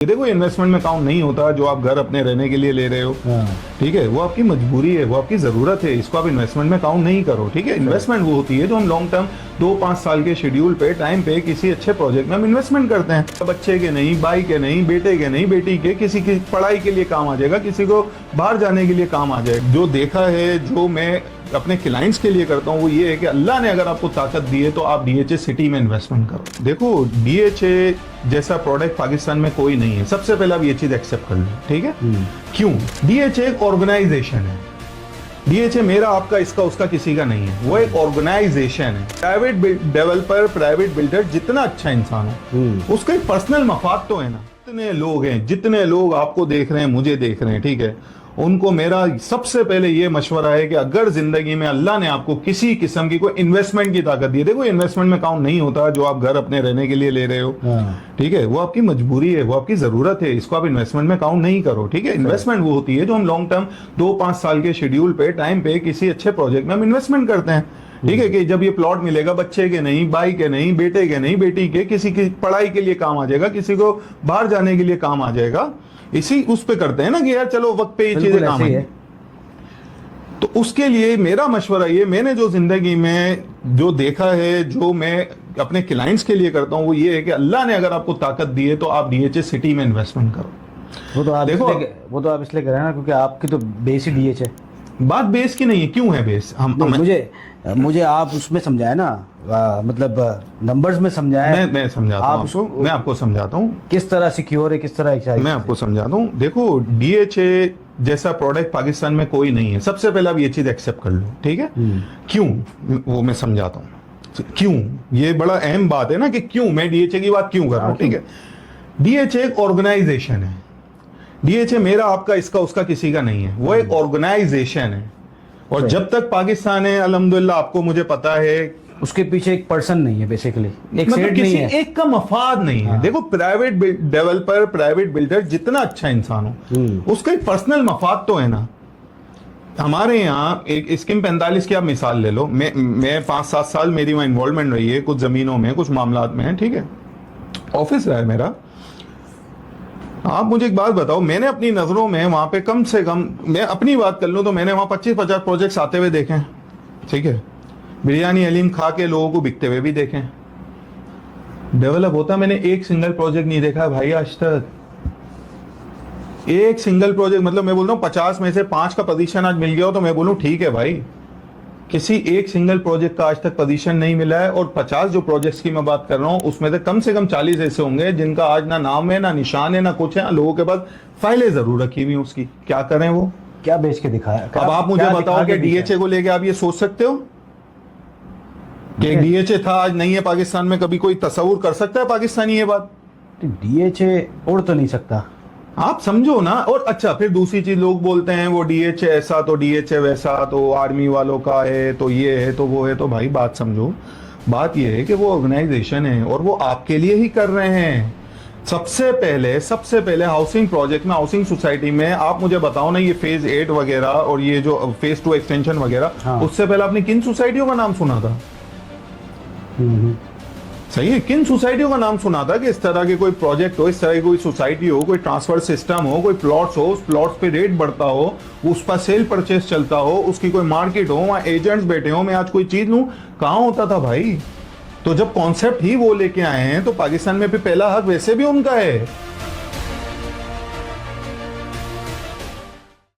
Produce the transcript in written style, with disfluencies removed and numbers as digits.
देखो इन्वेस्टमेंट में काउंट नहीं होता जो आप घर अपने रहने के लिए ले रहे हो। ठीक है, वो आपकी मजबूरी है, वो आपकी जरूरत है, इसको आप इन्वेस्टमेंट में काउंट नहीं करो। ठीक है, इन्वेस्टमेंट वो होती है जो हम लॉन्ग टर्म 2-5 साल के शेड्यूल पे टाइम पे किसी अच्छे प्रोजेक्ट में हम इन्वेस्टमेंट करते हैं। बच्चे के नहीं, भाई के नहीं, बेटे के नहीं, बेटी के, किसी की पढ़ाई के लिए काम आ जाएगा, किसी को बाहर जाने के लिए काम आ जाएगा। जो देखा है, जो मैं अपने क्लाइंट्स के लिए करता हूँ वो ये है कि अल्लाह ने अगर आपको ताकत दी है तो आप डीएचए सिटी में इन्वेस्टमेंट करो। देखो डीएचए जैसा प्रोडक्ट पाकिस्तान में कोई नहीं है, सबसे पहले आप ये चीज एक्सेप्ट कर लो। ठीक है, क्यों? डीएचए एक ऑर्गेनाइजेशन है। डीएचए मेरा, आपका, इसका, उसका किसी का नहीं है, वो एक ऑर्गेनाइजेशन है। प्राइवेट डेवलपर, प्राइवेट बिल्डर जितना अच्छा इंसान हो उसका एक पर्सनल मफाद तो है ना। जितने लोग आपको देख रहे हैं, मुझे देख रहे हैं, ठीक है, उनको मेरा सबसे पहले ये मशवरा है कि अगर जिंदगी में अल्लाह ने आपको किसी किस्म की कोई इन्वेस्टमेंट की ताकत दी है, देखो इन्वेस्टमेंट में काउंट नहीं होता जो आप घर अपने रहने के लिए ले रहे हो। ठीक है, वो आपकी मजबूरी है, वो आपकी जरूरत है, इसको आप इन्वेस्टमेंट में काउंट नहीं करो। ठीक है, इन्वेस्टमेंट वो होती है जो हम लॉन्ग टर्म 2-5 साल के शेड्यूल पे टाइम पे किसी अच्छे प्रोजेक्ट में हम इन्वेस्टमेंट करते हैं। ठीक है, कि जब ये प्लॉट मिलेगा, बच्चे के नहीं, भाई के नहीं, बेटे के नहीं, बेटी के, किसी की पढ़ाई के लिए काम आ जाएगा, किसी को बाहर जाने के लिए काम आ जाएगा, इसी उस पे करते हैं ना कि यार चलो वक्त पे ये चीजें काम है। तो उसके लिए मेरा मशवरा ये, मैंने जो जिंदगी में जो देखा है, जो मैं अपने क्लाइंट्स के लिए करता हूं वो ये है कि अल्लाह ने अगर आपको ताकत दी है तो आप डीएचए सिटी में इन्वेस्टमेंट करो। वो तो आप इसलिए कर रहे हैं ना क्योंकि आपकी तो बेस ही डीएच है। बात बेस की नहीं है, क्यों है बेस? मुझे आप उसमें समझाए ना, मतलब नंबर्स में समझाए। मैं समझाता हूँ, मैं आपको समझाता हूँ किस तरह सिक्योर है, किस तरह मैं आपको समझाता हूँ। देखो डीएचए जैसा प्रोडक्ट पाकिस्तान में कोई नहीं है, सबसे पहले आप ये चीज एक्सेप्ट कर लो। ठीक है, क्यों? वो मैं समझाता हूँ क्यों। ये बड़ा अहम बात है ना कि क्यों मैं डीएचए की बात क्यों कर रहा हूँ। ठीक है, डीएचए एक ऑर्गेनाइजेशन है। डीएचए मेरा, आपका, इसका, उसका किसी का नहीं है, वो एक ऑर्गेनाइजेशन है। और जब तक पाकिस्तान है, अल्हम्दुलिल्लाह, आपको मुझे पता है, उसके पीछे एक पर्सन नहीं है, बेसिकली एक मतलब सेट किसी नहीं है, एक का मफाद नहीं है। देखो प्राइवेट डेवलपर, प्राइवेट बिल्डर जितना अच्छा इंसान हो उसका एक पर्सनल मफाद तो है ना। हमारे यहाँ एक स्कीम 45 की आप मिसाल ले लो, मैं 5-7 साल मेरी वहाँ इन्वॉल्वमेंट रही है, कुछ जमीनों में, कुछ मामलात में। ठीक है, ऑफिस रहा है मेरा। आप मुझे एक बात बताओ, मैंने अपनी नजरों में वहां पे कम से कम, मैं अपनी बात कर लूं तो मैंने वहां 25-50 प्रोजेक्ट्स आते हुए देखे हैं। ठीक है, बिरयानी हलीम खा के लोगों को बिकते हुए भी देखे हैं, डेवलप होता मैंने एक सिंगल प्रोजेक्ट नहीं देखा भाई आज तक। एक सिंगल प्रोजेक्ट, मतलब मैं बोल रहा हूँ 50 में से 5 का पोजीशन आज मिल गया हो तो मैं बोलूँ ठीक है भाई। किसी एक सिंगल प्रोजेक्ट का आज तक पोजीशन नहीं मिला है। और 50 जो प्रोजेक्ट्स की मैं बात कर रहा हूं उसमें से कम 40 ऐसे होंगे जिनका आज ना नाम है, ना निशान है, ना कुछ है। लोगों के पास फाइलें जरूर रखी हुई, उसकी क्या करें, वो क्या बेच के दिखाया। अब आप मुझे बताओ कि डीएचए को लेके आप ये सोच सकते हो कि डीएचए था आज नहीं है पाकिस्तान में? कभी कोई तस्वुर कर सकता है पाकिस्तानी ये बात? डीएचए उड़ तो नहीं सकता, आप समझो ना। और अच्छा, फिर दूसरी चीज लोग बोलते हैं वो डीएचए ऐसा तो डीएचए वैसा, तो आर्मी वालों का है, तो ये है, तो वो है। तो भाई बात समझो, बात ये है कि वो ऑर्गेनाइजेशन है और वो आपके लिए ही कर रहे हैं। सबसे पहले हाउसिंग प्रोजेक्ट में, हाउसिंग सोसाइटी में, आप मुझे बताओ ना, ये फेज 8 वगैरह और ये जो फेज 2 एक्सटेंशन वगैरह, उससे पहले आपने किन सोसाइटियों का नाम सुना था? सही है, किन सोसाइटियों का नाम सुना था कि इस तरह के कोई प्रोजेक्ट हो, इस तरह की कोई सोसाइटी हो, कोई ट्रांसफर सिस्टम हो, कोई प्लॉट्स हो, उस प्लॉट्स पे रेट बढ़ता हो, उस पर सेल परचेस चलता हो, उसकी कोई मार्केट हो, वहां एजेंट्स बैठे हो, मैं आज कोई चीज लूं, कहां होता था भाई? तो जब कॉन्सेप्ट ही वो लेके आए हैं तो पाकिस्तान में भी पहला हक वैसे भी उनका है।